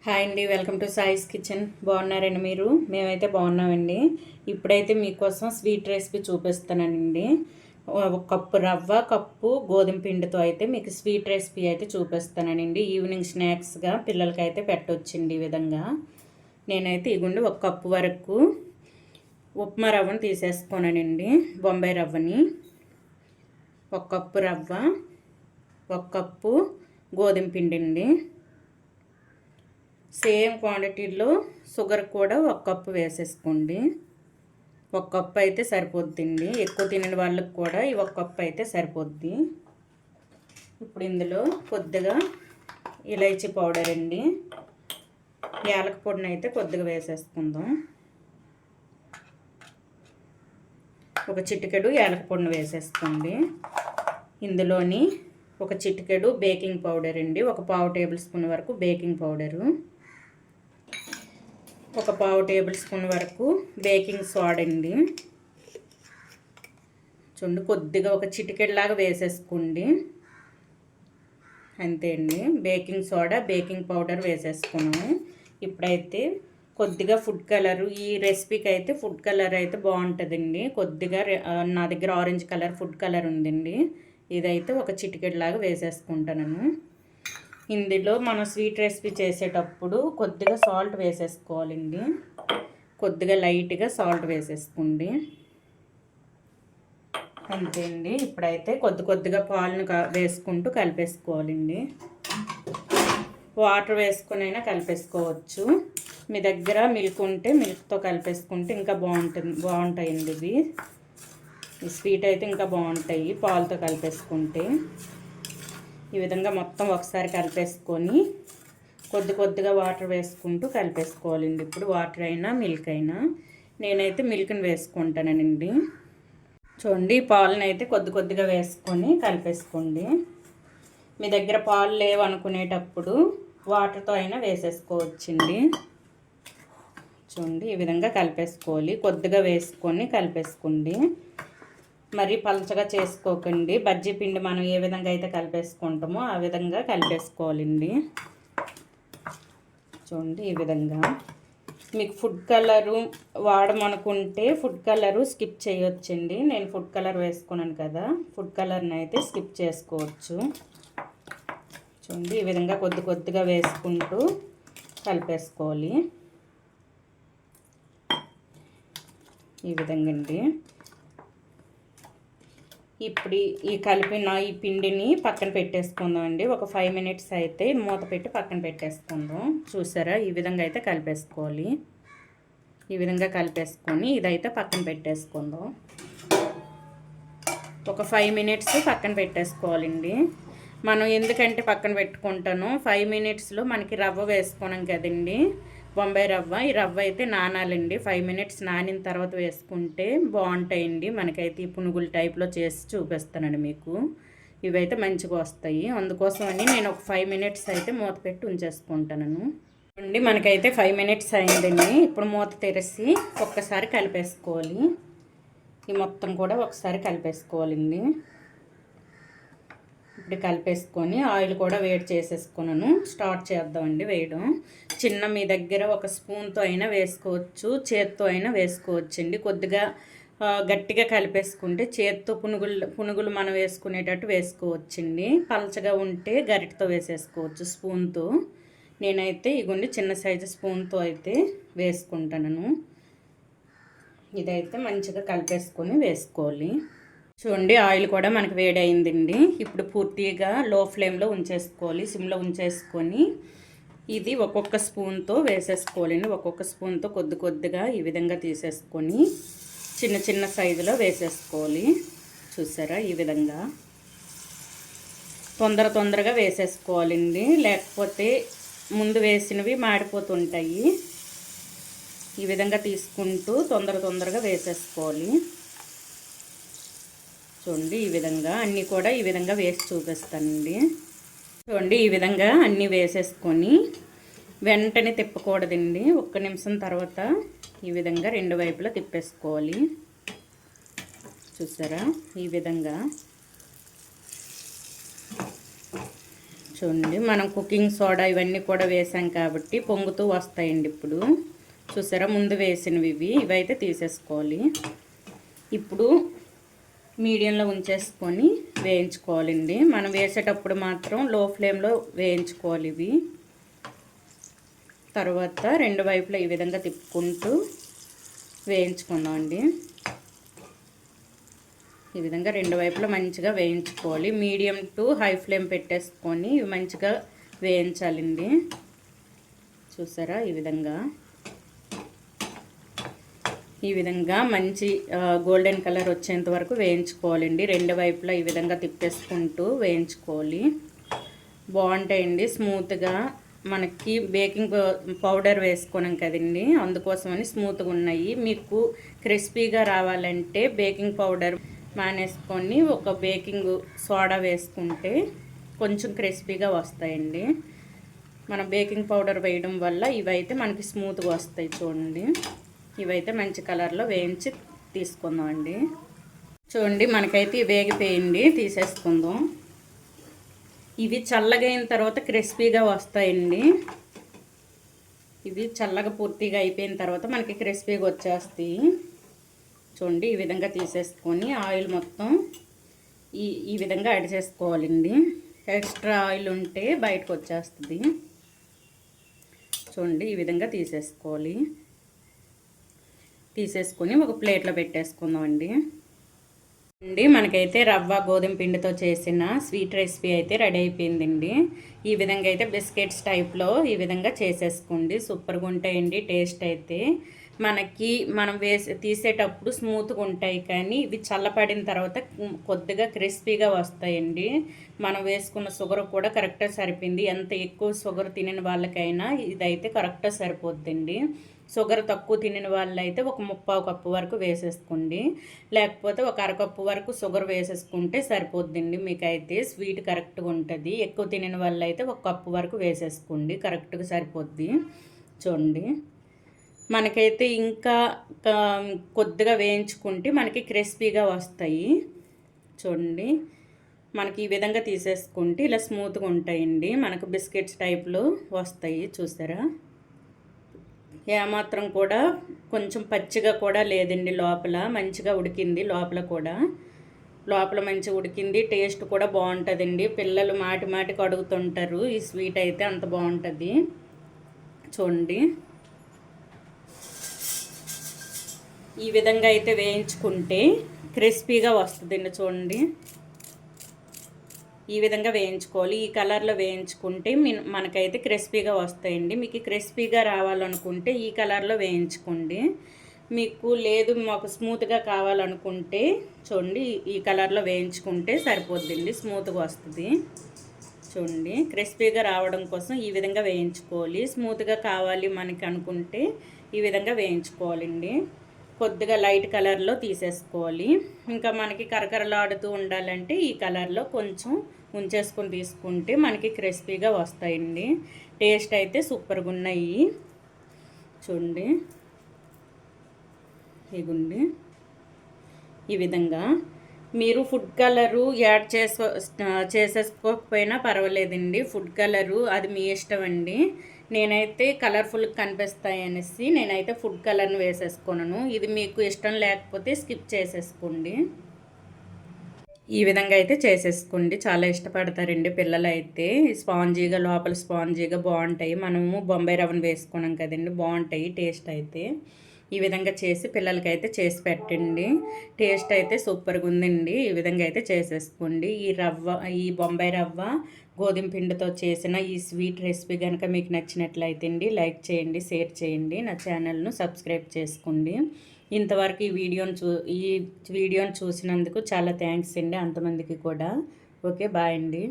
Hi అండి, welcome to సాయిస్ kitchen. బాగున్నారండి మీరు? మేమైతే బాగున్నామండి. ఇప్పుడైతే మీకోసం స్వీట్ రెసిపీ చూపిస్తానండి. ఒక కప్పు రవ్వ, కప్పు గోధుమ పిండితో అయితే మీకు స్వీట్ రెసిపీ అయితే చూపిస్తానండి. ఈవినింగ్ స్నాక్స్గా పిల్లలకైతే పెట్టొచ్చండి. ఈ విధంగా నేనైతే ఇగుండి ఒక కప్పు వరకు ఉప్మా రవ్వను తీసేసుకోనండి. బొంబాయి రవ్వని ఒక కప్పు రవ్వ, ఒక కప్పు గోధుమ పిండి అండి. సేమ్ క్వాంటిటీలో షుగర్ కూడా ఒక కప్పు వేసేసుకోండి. ఒక కప్పు అయితే సరిపోద్దండి. ఎక్కువ తినని వాళ్ళకి కూడా ఈ ఒక కప్పు అయితే సరిపోద్ది. ఇప్పుడు ఇందులో కొద్దిగా ఇలైచీ పౌడర్ అండి, యాలక పొడిని అయితే కొద్దిగా వేసేసుకుందాం. ఒక చిటికెడు యాలక పొడిని వేసేసుకోండి. ఇందులోని ఒక చిటికెడు బేకింగ్ పౌడర్ అండి, ఒక పావు టేబుల్ స్పూన్ వరకు బేకింగ్ పౌడరు, ఒక పావు టేబుల్ స్పూన్ వరకు బేకింగ్ సోడా అండి. చూడండి, కొద్దిగా ఒక చిటికెడ్లాగా వేసేసుకోండి. అంతే అండి, బేకింగ్ సోడా బేకింగ్ పౌడర్ వేసేసుకున్నాము. ఇప్పుడైతే కొద్దిగా ఫుడ్ కలరు, ఈ రెసిపీకి అయితే ఫుడ్ కలర్ అయితే బాగుంటుందండి. కొద్దిగా నా దగ్గర ఆరెంజ్ కలర్ ఫుడ్ కలర్ ఉందండి. ఇదైతే ఒక చిటికెడ్లాగా వేసేసుకుంటాను. ఇందులో మనం స్వీట్ రెసిపీ చేసేటప్పుడు కొద్దిగా సాల్ట్ వేసేసుకోవాలండి. కొద్దిగా లైట్గా సాల్ట్ వేసేసుకోండి. అంతే అండి. ఇప్పుడైతే కొద్దిగా పాలను వేసుకుంటూ కలిపేసుకోవాలండి. వాటర్ వేసుకునైనా కలిపేసుకోవచ్చు. మీ దగ్గర మిల్క్ ఉంటే మిల్క్తో కలిపేసుకుంటే ఇంకా బాగుంటాయండి ఇవి. ఈ స్వీట్ అయితే ఇంకా బాగుంటాయి పాలతో కలిపేసుకుంటే. ఈ విధంగా మొత్తం ఒకసారి కలిపేసుకొని కొద్దిగా వాటర్ వేసుకుంటూ కలిపేసుకోవాలండి. ఇప్పుడు వాటర్ అయినా మిల్క్ అయినా, నేనైతే మిల్క్ని వేసుకుంటానండి. చూడండి, పాలను అయితే కొద్దిగా వేసుకొని కలిపేసుకోండి. మీ దగ్గర పాలు లేవనుకునేటప్పుడు వాటర్తో అయినా వేసేసుకోవచ్చండి. చూడండి, ఈ విధంగా కలిపేసుకోవాలి. కొద్దిగా వేసుకొని కలిపేసుకోండి. మరి పలచగా చేసుకోకండి. బజ్జీ పిండి మనం ఏ విధంగా అయితే కలిపేసుకుంటామో ఆ విధంగా కలిపేసుకోవాలండి. చూడండి, ఈ విధంగా. మీకు ఫుడ్ కలరు వాడమనుకుంటే ఫుడ్ కలరు స్కిప్ చేయొచ్చండి. నేను ఫుడ్ కలర్ వేసుకున్నాను కదా, ఫుడ్ కలర్ని అయితే స్కిప్ చేసుకోవచ్చు. చూడండి, ఈ విధంగా కొద్దిగా వేసుకుంటూ కలిపేసుకోవాలి. ఈ విధంగా అండి. ఇప్పుడు ఈ కలిపిన ఈ పిండిని పక్కన పెట్టేసుకుందాం అండి. ఒక 5 మినిట్స్ అయితే మూత పెట్టి పక్కన పెట్టేసుకుందాం. చూసారా, ఈ విధంగా అయితే కలిపేసుకోవాలి. ఈ విధంగా కలిపేసుకొని ఇదైతే పక్కన పెట్టేసుకుందాం. ఒక 5 మినిట్స్ పక్కన పెట్టేసుకోవాలండి. మనం ఎందుకంటే పక్కన పెట్టుకుంటాను, 5 మినిట్స్లో మనకి రవ్వ వేసుకున్నాం కదండి, బొంబాయి రవ్వ. ఈ రవ్వ అయితే నానాలండి. 5 మినిట్స్ నానిన తర్వాత వేసుకుంటే బాగుంటాయండి. మనకైతే ఈ పునుగుల టైప్లో చేసి చూపిస్తానండి మీకు. ఇవైతే మంచిగా వస్తాయి. అందుకోసమని నేను ఒక 5 మినిట్స్ అయితే మూత పెట్టి ఉంచేసుకుంటాను అండి. మనకైతే 5 మినిట్స్ అయిందండి. ఇప్పుడు మూత తెరిచి ఒక్కసారి కలిపేసుకోవాలి. ఈ మొత్తం కూడా ఒకసారి కలిపేసుకోవాలండి. ఇప్పుడు కలిపేసుకొని ఆయిల్ కూడా వేడి చేసేసుకున్నాను. స్టార్ట్ చేద్దామండి వేయడం. మీ దగ్గర ఒక స్పూన్తో అయినా వేసుకోవచ్చు, చేత్తో అయినా వేసుకోవచ్చండి. కొద్దిగా గట్టిగా కలిపేసుకుంటే చేత్తో పునుగులు మనం వేసుకునేటట్టు వేసుకోవచ్చండి. పలచగా ఉంటే గరిటతో వేసేసుకోవచ్చు, స్పూన్తో. నేనైతే ఇగుండి చిన్న సైజు స్పూన్తో అయితే వేసుకుంటాను. ఇదైతే మంచిగా కలిపేసుకొని వేసుకోవాలి. చూడండి, ఆయిల్ కూడా మనకు వేడైందండి. ఇప్పుడు పూర్తిగా లో ఫ్లేమ్లో ఉంచేసుకోవాలి, సిమ్లో ఉంచేసుకొని ఇది ఒక్కొక్క స్పూన్తో వేసేసుకోవాలండి. ఒక్కొక్క స్పూన్తో కొద్దిగా ఈ విధంగా తీసేసుకొని చిన్న సైజులో వేసేసుకోవాలి. చూసారా, ఈ విధంగా తొందరగా వేసేసుకోవాలండి, లేకపోతే ముందు వేసినవి మాడిపోతుంటాయి. ఈ విధంగా తీసుకుంటూ తొందరగా వేసేసుకోవాలి. చూడండి, ఈ విధంగా అన్నీ కూడా ఈ విధంగా వేసి చూపిస్తానండి. చూడండి, ఈ విధంగా అన్నీ వేసేసుకొని వెంటనే తిప్పకూడదండి. 1 నిమిషం తర్వాత ఈ విధంగా 2 వైపులా తిప్పేసుకోవాలి. చూసారా, ఈ విధంగా చూడండి మనం కుకింగ్ సోడా ఇవన్నీ కూడా వేసాం కాబట్టి పొంగుతూ వస్తాయండి. ఇప్పుడు చూసారా ముందు వేసినవి ఇవైతే తీసేసుకోవాలి. ఇప్పుడు మీడియంలో ఉంచేసుకొని వేయించుకోవాలండి. మనం వేసేటప్పుడు మాత్రం లో ఫ్లేమ్లో వేయించుకోవాలి ఇవి. తర్వాత రెండు వైపులా ఈ విధంగా తిప్పుకుంటూ వేయించుకుందామండి. ఈ విధంగా రెండు వైపులా మంచిగా వేయించుకోవాలి. మీడియం టు హై ఫ్లేమ్ పెట్టేసుకొని ఇవి మంచిగా వేయించాలండి. చూసారా ఈ విధంగా మంచి గోల్డెన్ కలర్ వచ్చేంత వరకు వేయించుకోవాలండి. రెండు వైపులా ఈ విధంగా తిప్పేసుకుంటూ వేయించుకోవాలి. బాగుంటాయండి స్మూత్గా. మనకి బేకింగ్ పౌడర్ వేసుకున్నాం కదండి, అందుకోసమని స్మూత్గా ఉన్నాయి. మీకు క్రిస్పీగా రావాలంటే బేకింగ్ పౌడర్ మానేసుకొని ఒక బేకింగ్ సోడా వేసుకుంటే కొంచెం క్రిస్పీగా వస్తాయండి. మనం బేకింగ్ పౌడర్ వేయడం వల్ల ఇవైతే మనకి స్మూత్గా వస్తాయి. చూడండి ఇవైతే మంచి కలర్లో వేయించి తీసుకుందాం అండి. చూడండి మనకైతే వేగిపోయింది, తీసేసుకుందాం. ఇవి చల్లగా అయిన తర్వాత క్రిస్పీగా వస్తాయండి. ఇవి చల్లగా పూర్తిగా అయిపోయిన తర్వాత మనకి క్రిస్పీగా వచ్చేస్తాయి. చూడండి ఈ విధంగా తీసేసుకొని ఆయిల్ మొత్తం ఈ విధంగా యాడ్ చేసుకోవాలండి. ఎక్స్ట్రా ఆయిల్ ఉంటే బయటకు వచ్చేస్తుంది. చూడండి ఈ విధంగా తీసేసుకొని ఒక ప్లేట్లో పెట్టేసుకుందామండి. మనకైతే రవ్వ గోధుమ పిండితో చేసిన స్వీట్ రెసిపీ అయితే రెడీ అయిపోయిందండి. ఈ విధంగా అయితే బిస్కెట్స్ టైప్లో ఈ విధంగా చేసేసుకోండి. సూపర్గా ఉంటాయండి. టేస్ట్ అయితే మనకి మనం తీసేటప్పుడు స్మూత్గా ఉంటాయి, కానీ ఇవి చల్లపడిన తర్వాత కొద్దిగా క్రిస్పీగా వస్తాయండి. మనం వేసుకున్న షుగర్ కూడా కరెక్ట్గా సరిపోయింది. ఎంత ఎక్కువ షుగర్ తినిన వాళ్ళకైనా ఇదైతే కరెక్ట్గా సరిపోద్దండి. షుగర్ తక్కువ తినిన వాళ్ళైతే ఒక 3/4 కప్పు వరకు వేసేసుకోండి, లేకపోతే ఒక అరకప్పు వరకు షుగర్ వేసేసుకుంటే సరిపోద్దండి. మీకైతే స్వీట్ కరెక్ట్గా ఉంటుంది. ఎక్కువ తినిన వాళ్ళైతే 1 కప్పు వరకు వేసేసుకోండి, కరెక్ట్గా సరిపోద్ది. చూడండి మనకైతే ఇంకా కొద్దిగా వేయించుకుంటే మనకి క్రిస్పీగా వస్తాయి. చూడండి మనకి ఈ విధంగా తీసేసుకుంటే ఇలా స్మూత్గా ఉంటాయండి. మనకు బిస్కెట్స్ టైప్లో వస్తాయి. చూసారా ఏమాత్రం కూడా కొంచెం పచ్చిగా కూడా లేదండి. లోపల మంచిగా ఉడికింది. లోపల మంచిగా ఉడికింది. టేస్ట్ కూడా బాగుంటుందండి. పిల్లలు మాటికి అడుగుతుంటారు ఈ స్వీట్ అయితే, అంత బాగుంటుంది. చూడండి ఈ విధంగా అయితే వేయించుకుంటే క్రిస్పీగా వస్తుందండి. చూడండి ఈ విధంగా వేయించుకోవాలి. ఈ కలర్లో వేయించుకుంటే మనకైతే క్రిస్పీగా వస్తాయండి. మీకు క్రిస్పీగా రావాలనుకుంటే ఈ కలర్లో వేయించుకోండి. మీకు లేదు మాకు స్మూత్గా కావాలనుకుంటే చూడండి ఈ కలర్లో వేయించుకుంటే సరిపోద్దండి, స్మూత్గా వస్తుంది. చూడండి క్రిస్పీగా రావడం కోసం ఈ విధంగా వేయించుకోవాలి. స్మూత్గా కావాలి మనకి అనుకుంటే ఈ విధంగా వేయించుకోవాలండి. కొద్దిగా లైట్ కలర్లో తీసేసుకోవాలి. ఇంకా మనకి కరకరలాడుతూ ఉండాలంటే ఈ కలర్లో కొంచెం ఉంచేసుకొని తీసుకుంటే మనకి క్రిస్పీగా వస్తాయండి. టేస్ట్ అయితే సూపర్గా ఉన్నాయి. చూడండి ఇగుండి ఈ విధంగా మీరు ఫుడ్ కలరు యాడ్ చేసేసుకోకపోయినా పర్వాలేదండి. ఫుడ్ కలరు అది మీ ఇష్టం అండి. నేనైతే కలర్ఫుల్ కనిపిస్తాయి అనేసి నేనైతే ఫుడ్ కలర్ని వేసేసుకున్నాను. ఇది మీకు ఇష్టం లేకపోతే స్కిప్ చేసేసుకోండి. ఈ విధంగా అయితే చేసేసుకోండి. చాలా ఇష్టపడతారండి పిల్లలు అయితే. స్పాంజీగా లోపల స్పాంజీగా బాగుంటాయి. మనము బొంబాయి రవ్వను వేసుకున్నాం కదండి, బాగుంటాయి టేస్ట్ అయితే. ఈ విధంగా చేసి పిల్లలకైతే చేసి పెట్టండి. టేస్ట్ అయితే సూపర్గా ఉందండి. ఈ విధంగా అయితే చేసేసుకోండి. ఈ బొంబాయి రవ్వ గోధుమ పిండితో చేసిన ఈ స్వీట్ రెసిపీ కనుక మీకు నచ్చినట్లయితే అండి లైక్ చేయండి, షేర్ చేయండి, నా ఛానల్ను సబ్స్క్రైబ్ చేసుకోండి. ఇంతవరకు ఈ వీడియోని చూసినందుకు చాలా థ్యాంక్స్ అండి అంతమందికి కూడా. ఓకే బాయ్ అండి.